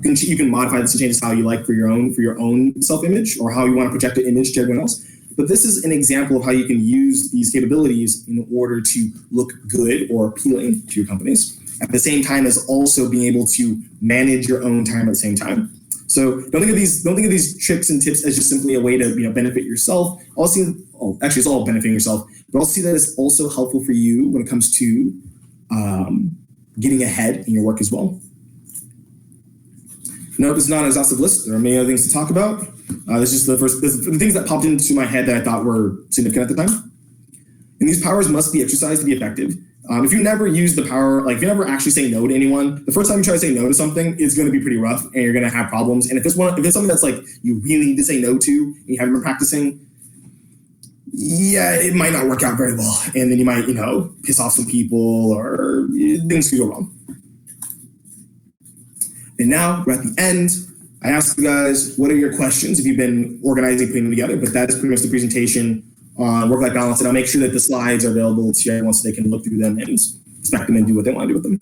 You can modify this to change how you like for your own self-image or how you want to project an image to everyone else. But this is an example of how you can use these capabilities in order to look good or appealing to your companies, at the same time as also being able to manage your own time at the same time. So don't think of these tricks and tips as just simply a way to benefit yourself. Actually, it's all benefiting yourself, but also see that it's also helpful for you when it comes to getting ahead in your work as well. No, this is not an exhaustive list. There are many other things to talk about. This is the things that popped into my head that I thought were significant at the time. And these powers must be exercised to be effective. If you never use the power, like if you never actually say no to anyone, the first time you try to say no to something, it's going to be pretty rough and you're going to have problems. And if it's something that's like you really need to say no to and you haven't been practicing, yeah, it might not work out very well. And then you might, piss off some people or things could go wrong. And now we're at the end. I asked you guys, what are your questions if you've been organizing, putting them together? But that is pretty much the presentation on work-life balance. And I'll make sure that the slides are available to everyone so they can look through them and inspect them and do what they want to do with them.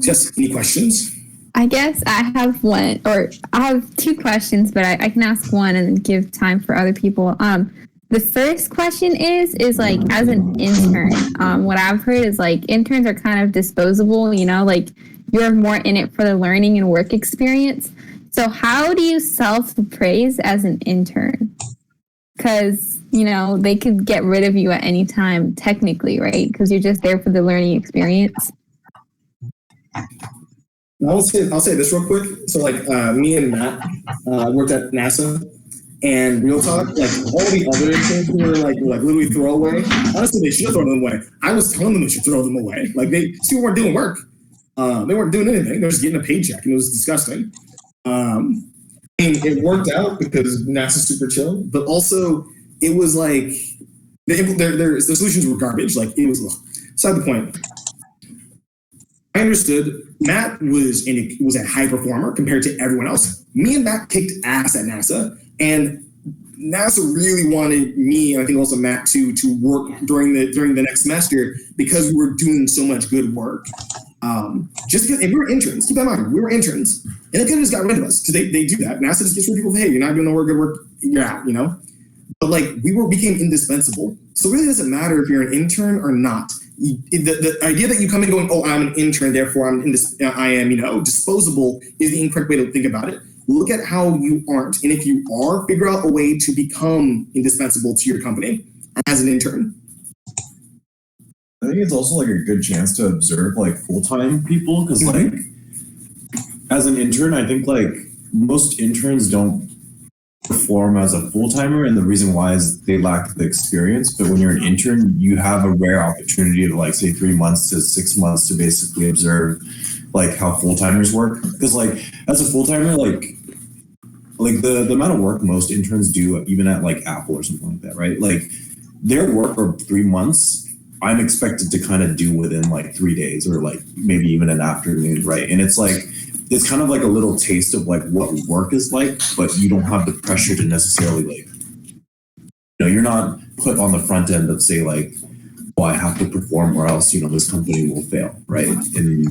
Yes, any questions? I guess I have one, or I have 2 questions, but I can ask one and give time for other people. The first question is like, as an intern, what I've heard is like interns are kind of disposable, like you're more in it for the learning and work experience. So how do you self-appraise as an intern? Because, they could get rid of you at any time, technically, right? Because you're just there for the learning experience. I'll say this real quick. So like me and Matt worked at NASA. And real talk, like all the other interns who were like literally throwaway. Honestly, they should have thrown them away. I was telling them they should throw them away. Like these people weren't doing work. They weren't doing anything. They were just getting a paycheck, and it was disgusting. And it worked out because NASA's super chill, but also it was like the solutions were garbage. Like it was beside the point. I understood Matt was a high performer compared to everyone else. Me and Matt kicked ass at NASA. And NASA really wanted me, and I think also Matt, to work during the next semester because we were doing so much good work. Just because, and we were interns. Keep that in mind, we were interns, and they could have just got rid of us because they do that. NASA just gets rid of people. Hey, you're not doing the good work. You're out. But like became indispensable. So it really doesn't matter if you're an intern or not. The idea that you come in going, oh, I'm an intern, therefore I am disposable is the incorrect way to think about it. Look at how you aren't. And if you are, figure out a way to become indispensable to your company as an intern. I think it's also like a good chance to observe like full-time people because like as an intern, I think like most interns don't perform as a full-timer, and the reason why is they lack the experience. But when you're an intern, you have a rare opportunity to like say 3 months to 6 months to basically observe like how full-timers work. Because like as a full-timer, like the amount of work most interns do, even at like Apple or something like that, right? Like their work for 3 months, I'm expected to kind of do within like 3 days or like maybe even an afternoon, right? And it's like it's kind of like a little taste of like what work is like, but you don't have the pressure to necessarily like, you're not put on the front end of say like, well, I have to perform or else, this company will fail, right? And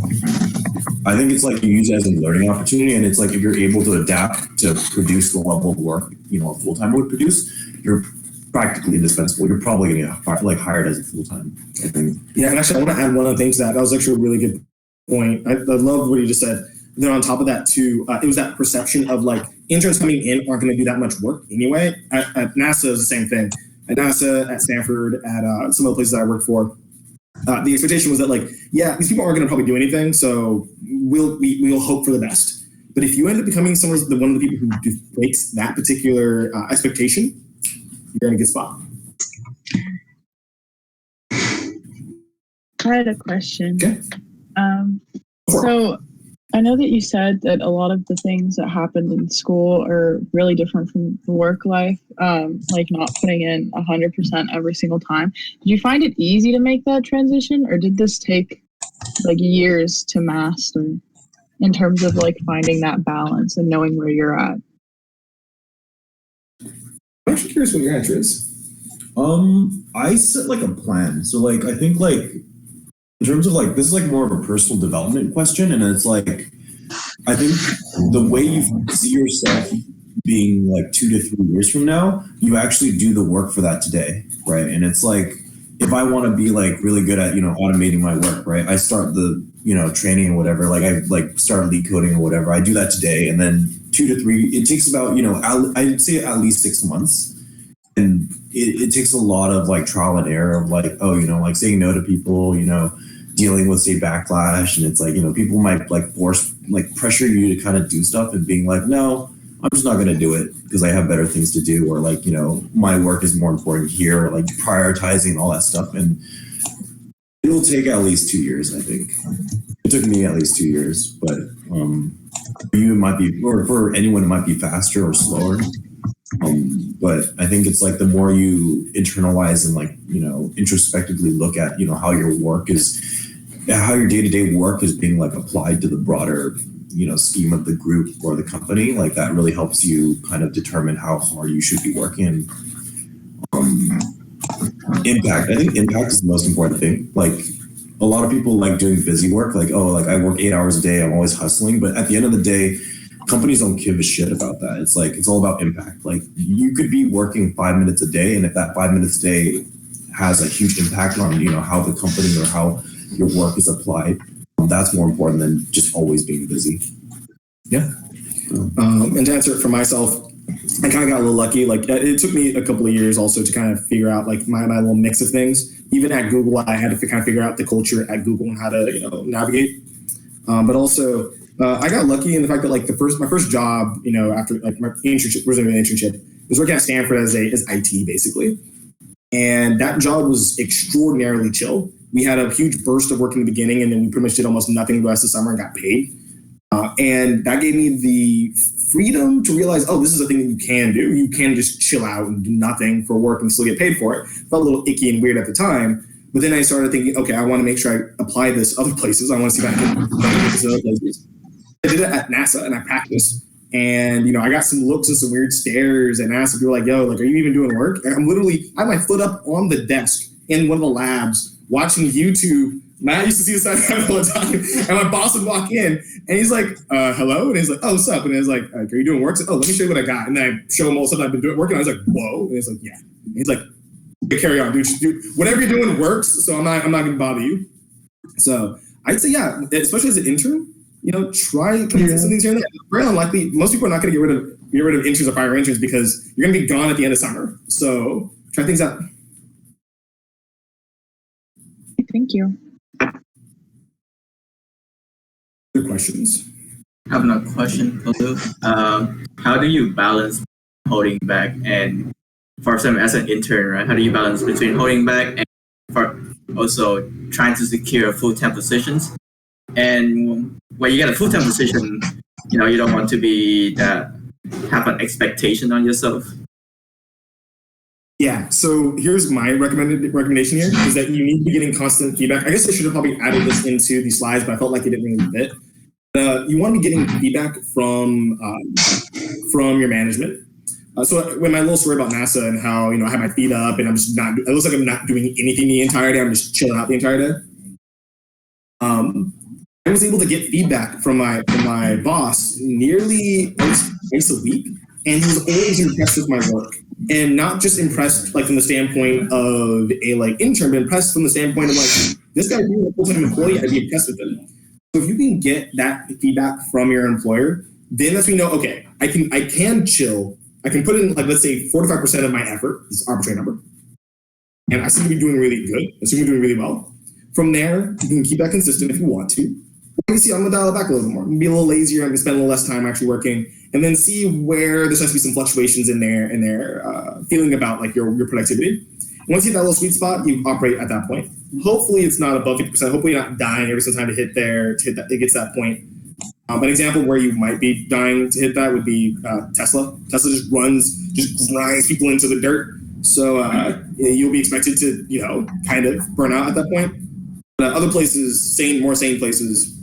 I think it's like you use it as a learning opportunity, and it's like if you're able to adapt to produce the level of work, a full-time would produce, you're practically indispensable. You're probably going to get like hired as a full-time, I think. Yeah, and actually I want to add one other thing to that. That was actually a really good point. I love what you just said. Then on top of that too, it was that perception of like interns coming in aren't going to do that much work anyway. At NASA is the same thing. At NASA, at Stanford, at some of the places I worked for, the expectation was that like, yeah, these people aren't going to probably do anything, so we'll hope for the best. But if you end up becoming one of the people who breaks that particular expectation, you're in a good spot. I had a question. Okay. So I know that you said that a lot of the things that happened in school are really different from the work life, like not putting in 100% every single time. Did you find it easy to make that transition, or did this take like years to master in terms of like finding that balance and knowing where you're at? I'm actually curious what your answer is. I set like a plan. So like, I think like, in terms of like, this is like more of a personal development question. And it's like, I think the way you see yourself being like 2 to 3 years from now, you actually do the work for that today. Right. And it's like, if I want to be like really good at, automating my work, right. I start the, training or whatever, like I like start lead coding or whatever. I do that today. And then 2 to 3, it takes about, I'd say at least 6 months. And it takes a lot of like trial and error of like, like saying no to people, dealing with say backlash. And it's like, people might like pressure you to kind of do stuff and being like, no, I'm just not going to do it because I have better things to do. Or like, my work is more important here, or like prioritizing all that stuff. And it'll take at least 2 years, I think. It took me at least 2 years, but for you, it might be, or for anyone, it might be faster or slower. But I think it's like the more you internalize and like, introspectively look at, how your work is, how your day-to-day work is being like applied to the broader, scheme of the group or the company, like that really helps you kind of determine how hard you should be working. Impact. I think impact is the most important thing. Like a lot of people like doing busy work, like, oh, like I work 8 hours a day, I'm always hustling. But at the end of the day, companies don't give a shit about that. It's like, it's all about impact. Like you could be working 5 minutes a day, and if that 5 minutes a day has a huge impact on, how the company or how your work is applied, that's more important than just always being busy. Yeah. And to answer it for myself, I kind of got a little lucky. Like it took me a couple of years also to kind of figure out like my little mix of things. Even at Google, I had to kind of figure out the culture at Google and how to, navigate. But also, I got lucky in the fact that like my first job, after like my internship, wasn't even an internship, was working at Stanford as IT basically. And that job was extraordinarily chill. We had a huge burst of work in the beginning, and then we pretty much did almost nothing the rest of the summer and got paid. And that gave me the freedom to realize, oh, this is a thing that you can do. You can just chill out and do nothing for work and still get paid for it. Felt a little icky and weird at the time. But then I started thinking, okay, I want to make sure I apply this other places. I want to see if I can do this in other places. I did it at NASA and I practiced. And, I got some looks and some weird stares and NASA. People were like, yo, like, are you even doing work? And I had my foot up on the desk in one of the labs watching YouTube. Matt used to see this side all the time. And my boss would walk in and he's like, hello? And he's like, oh, what's up? And I was like, are you doing work? Like, oh, let me show you what I got. And then I show him all the stuff I've been doing working. I was like, whoa. And he's like, yeah. And he's like, carry on, dude. Whatever you're doing works. So I'm not going to bother you. So I'd say, yeah, especially as an intern, try some things here and there. Very unlikely. Most people are not going to get rid of interns or fire interns because you're going to be gone at the end of summer. So try things out. Thank you. Good questions. I have another question, Khalil. How do you balance holding back and, for example, as an intern, right? How do you balance between holding back and for also trying to secure full-time positions? And when you get a full-time position, you don't want to have an expectation on yourself. Yeah, so here's my recommendation here is that you need to be getting constant feedback. I guess I should have probably added this into the slides, but I felt like it didn't really fit. You want to be getting feedback from your management. So when my little story about NASA and how I have my feet up and I'm just not, it looks like I'm not doing anything the entire day. I'm just chilling out the entire day. I was able to get feedback from my boss nearly twice a week, and he was always impressed with my work, and not just impressed like from the standpoint of a like intern, but impressed from the standpoint of like this guy being a full-time employee. I'd be impressed with him. So if you can get that feedback from your employer, then that's when you know, okay, I can chill. I can put in like let's say 45% of my effort, this is an arbitrary number, and I seem to be doing really good. I seem to be doing really well. From there, you can keep that consistent if you want to. You see, I'm gonna dial it back a little bit more. I'm gonna be a little lazier. I'm gonna spend a little less time actually working, and then see where there starts to be some fluctuations in their feeling about like your productivity. And once you hit that little sweet spot, you operate at that point. Hopefully, it's not above 50%. Hopefully, you're not dying every single time to hit that. It gets to that point. An example where you might be dying to hit that would be Tesla. Tesla just grinds people into the dirt. So you'll be expected to kind of burn out at that point. Other places, more sane places,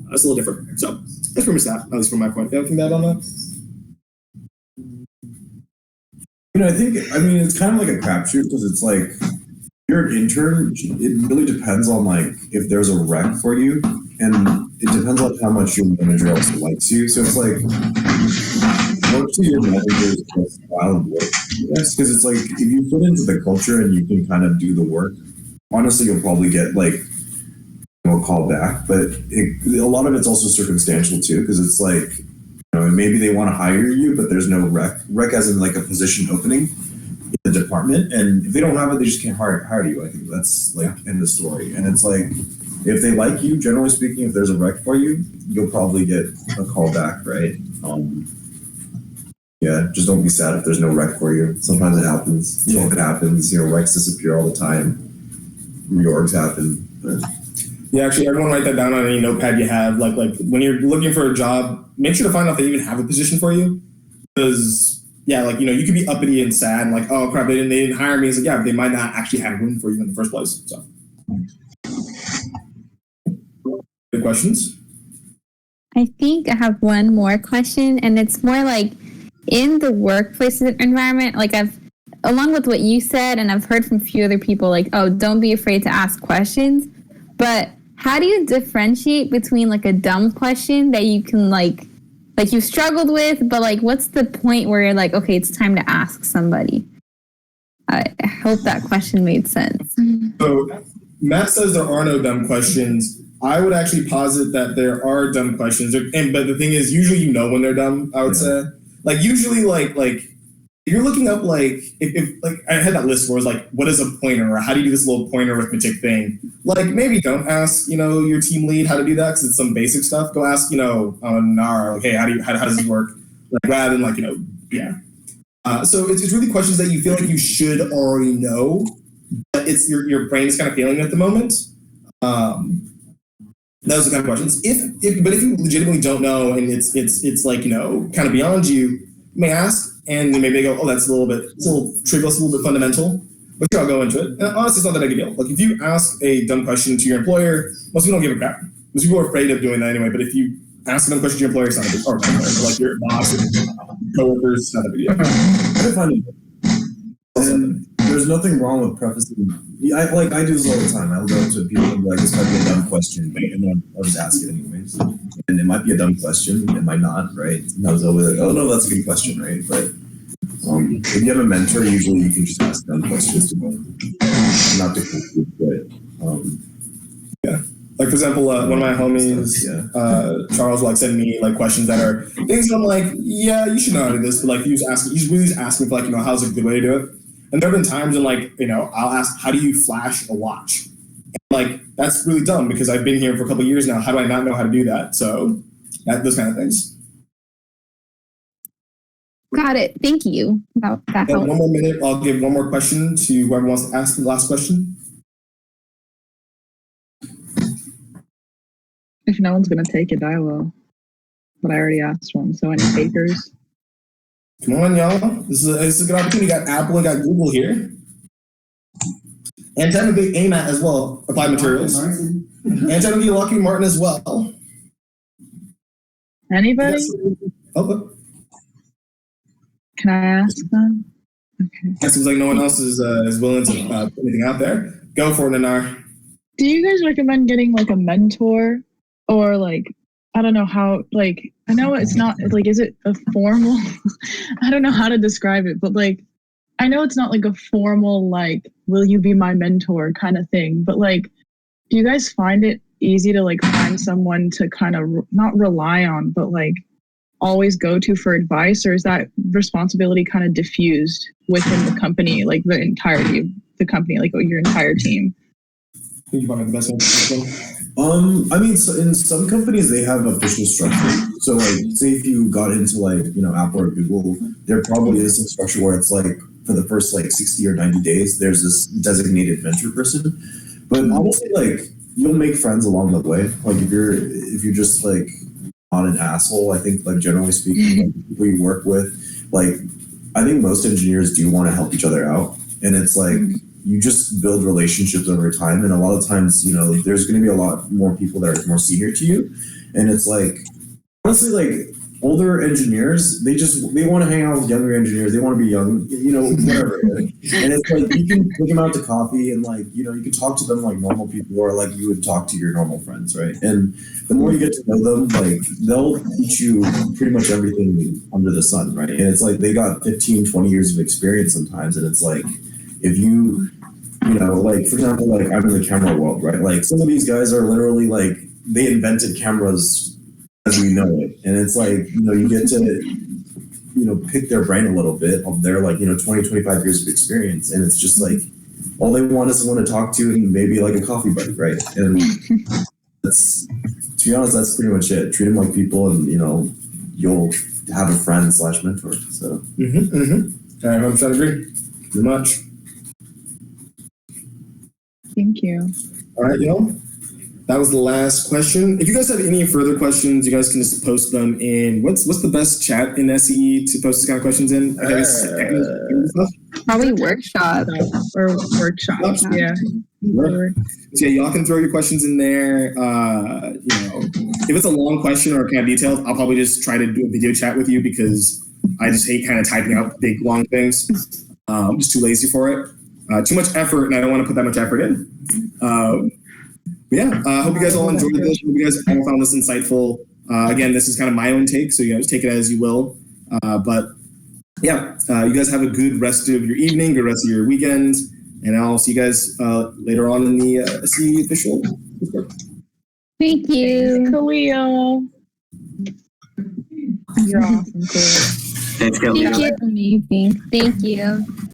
that's a little different. So that's pretty much that, at least from my point. Do you have anything to add on that? I mean, it's kind of like a crapshoot because it's like you're an intern. It really depends on like if there's a rec for you, and it depends on how much your manager also likes you. So it's like work to your manager's style of work. Yes, because it's like if you put into the culture and you can kind of do the work, honestly, you'll probably get like a call back. But a lot of it's also circumstantial too, because it's like maybe they want to hire you, but there's no rec as in like a position opening in the department, and if they don't have it, they just can't hire you. I think that's like end of story. And it's like if they like you, generally speaking, if there's a rec for you, you'll probably get a call back, right? Yeah, just don't be sad if there's no rec for you. Sometimes it happens. It happens. Recs disappear all the time. Reorgs happen. Yeah, actually, everyone write that down on any notepad you have. Like when you're looking for a job, make sure to find out if they even have a position for you. Because you could be uppity and sad and like, oh crap, they didn't hire me. It's like, yeah, they might not actually have room for you in the first place. So, good questions. I think I have one more question, and it's more like in the workplace environment. Like along with what you said, and I've heard from a few other people, like, oh, don't be afraid to ask questions. But how do you differentiate between like a dumb question that you can like you've struggled with, but like what's the point where you're like, okay, it's time to ask somebody? I hope that question made sense. So Matt says there are no dumb questions. I would actually posit that there are dumb questions, but the thing is, usually when they're dumb. I would say, like usually, like if you're looking up if like I had that list where it was like, what is a pointer, or how do you do this little pointer arithmetic thing? Like maybe don't ask your team lead how to do that because it's some basic stuff. Go ask Nara, like, hey, how does this work? Like rather than So it's really questions that you feel like you should already know, but it's your brain is kind of failing at the moment. Those are the kind of questions. But if you legitimately don't know and it's like kind of beyond you may ask, and maybe they go, oh, it's a little trivial, it's a little bit fundamental, but I'll go into it. And honestly, it's not that big a deal. Like if you ask a dumb question to your employer, most people don't give a crap. Most people are afraid of doing that anyway. But if you ask a dumb question to your employer, it's not a big deal. Or like your boss or coworkers, it's not a big deal. There's nothing wrong with prefacing. I do this all the time. I'll go to people and be like, this might be a dumb question, and then I'll just ask it anyways. And it might be a dumb question, it might not, right? And I was always like, oh no, that's a good question, right? But if you have a mentor, usually you can just ask dumb questions to them, not to conclude, but yeah. Like for example, one of my homies, Charles, will send me questions that are things that I'm like, yeah, you should know how to do this, but he's really asking for how's a good way to do it. And there have been times when I'll ask, how do you flash a watch? And, that's really dumb because I've been here for a couple of years now. How do I not know how to do that? So those kind of things. Got it. Thank you. That helps. One more minute. I'll give one more question to whoever wants to ask the last question. If no one's going to take it, I will. But I already asked one. So any takers? Come on, y'all. This is a good opportunity. You got Apple, you got Google here. And technically AMAT as well, Applied Materials. And technically Lockheed Martin as well. Anybody? Okay. Can I ask them? Okay. It seems like no one else is willing to put anything out there. Go for it, Nanar. Do you guys recommend getting like a mentor, or like, I don't know how, like, I know it's not like, is it a formal? I don't know how to describe it, but like, I know it's not like a formal, like, will you be my mentor kind of thing, but like, do you guys find it easy to like find someone to kind of not rely on, but like always go to for advice, or is that responsibility kind of diffused within the company, like the entirety of the company, like your entire team? You want to the best I mean, so in some companies they have official structure. So, like, say if you got into like Apple or Google, there probably is some structure where it's like for the first like 60 or 90 days, there's this designated mentor person. But honestly, like you'll make friends along the way. Like if you're just like not an asshole, I think like generally speaking, like, people you work with, like I think most engineers do want to help each other out, and it's like. You just build relationships over time, and a lot of times, there's going to be a lot more people that are more senior to you, and it's like honestly, like older engineers, they want to hang out with younger engineers. They want to be young, whatever. And it's like you can take them out to coffee, and like you can talk to them like normal people, or like you would talk to your normal friends, right? And the more you get to know them, like they'll teach you pretty much everything under the sun, right? And it's like they got 15, 20 years of experience sometimes, and it's like. If like for example, like I'm in the camera world, right? Like some of these guys are literally like they invented cameras as we know it, and it's like you get to pick their brain a little bit of their like 20, 25 years of experience, and it's just like all they want is someone to talk to and maybe like a coffee buddy, right? And that's to be honest, that's pretty much it. Treat them like people, and you'll have a friend / mentor. So. All right, I'm trying to agree. Pretty much. Thank you. All right, y'all. That was the last question. If you guys have any further questions, you guys can just post them in. What's the best chat in SEE to post this kind of questions in? Probably workshop or workshops. Yeah. So yeah, y'all can throw your questions in there. If it's a long question or kind of detailed, I'll probably just try to do a video chat with you because I just hate kind of typing out big long things. I'm just too lazy for it. Too much effort, and I don't want to put that much effort in. I hope you guys all enjoyed this. Hope you guys all found this insightful. Again, this is kind of my own take, so you guys take it as you will. You guys have a good rest of your evening, good rest of your weekend, and I'll see you guys later on in the SE official. Thank you. Khalil. You're awesome, Khalil. Thanks, Khalil. Thank you. Amazing. Thank you.